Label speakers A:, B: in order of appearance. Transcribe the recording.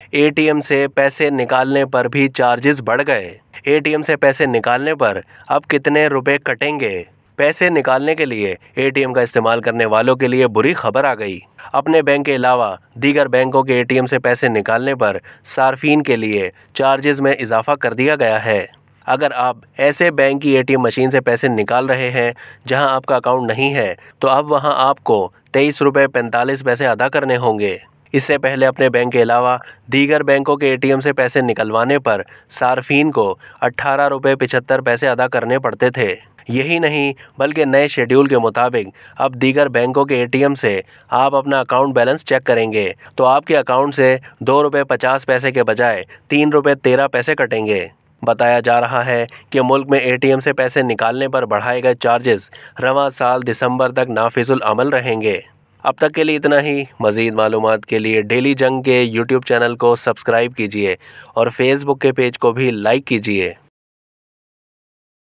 A: ATM से पैसे निकालने पर भी चार्जेस बढ़ गए। एटीएम से पैसे निकालने पर अब कितने रुपए कटेंगे? पैसे निकालने के लिए एटीएम का इस्तेमाल करने वालों के लिए बुरी खबर आ गई। अपने बैंक के अलावा दीगर बैंकों के एटीएम से पैसे निकालने पर सार्फिन के लिए चार्जेस में इजाफा कर दिया गया है। अगर आप ऐसे बैंक की एटीएम मशीन से पैसे निकाल रहे हैं जहां आपका अकाउंट नहीं है, तो अब वहां आपको 23 रुपये 45 पैसे अदा करने होंगे। इससे पहले अपने बैंक के अलावा दीगर बैंकों के एटीएम से पैसे निकलवाने पर सार्फिन को 18 रुपये 75 पैसे अदा करने पड़ते थे। यही नहीं, बल्कि नए शेड्यूल के मुताबिक अब दीगर बैंकों के एटीएम से आप अपना अकाउंट बैलेंस चेक करेंगे तो आपके अकाउंट से 2 रुपये 50 पैसे के बजाय 3 रुपये 13 पैसे कटेंगे। बताया जा रहा है कि मुल्क में एटीएम से पैसे निकालने पर बढ़ाए गए चार्जेस रवां साल दिसंबर तक नाफिजुल अमल रहेंगे। अब तक के लिए इतना ही। मज़ीद मालूमात के लिए डेली जंग के यूट्यूब चैनल को सब्सक्राइब कीजिए और फेसबुक के पेज को भी लाइक कीजिए।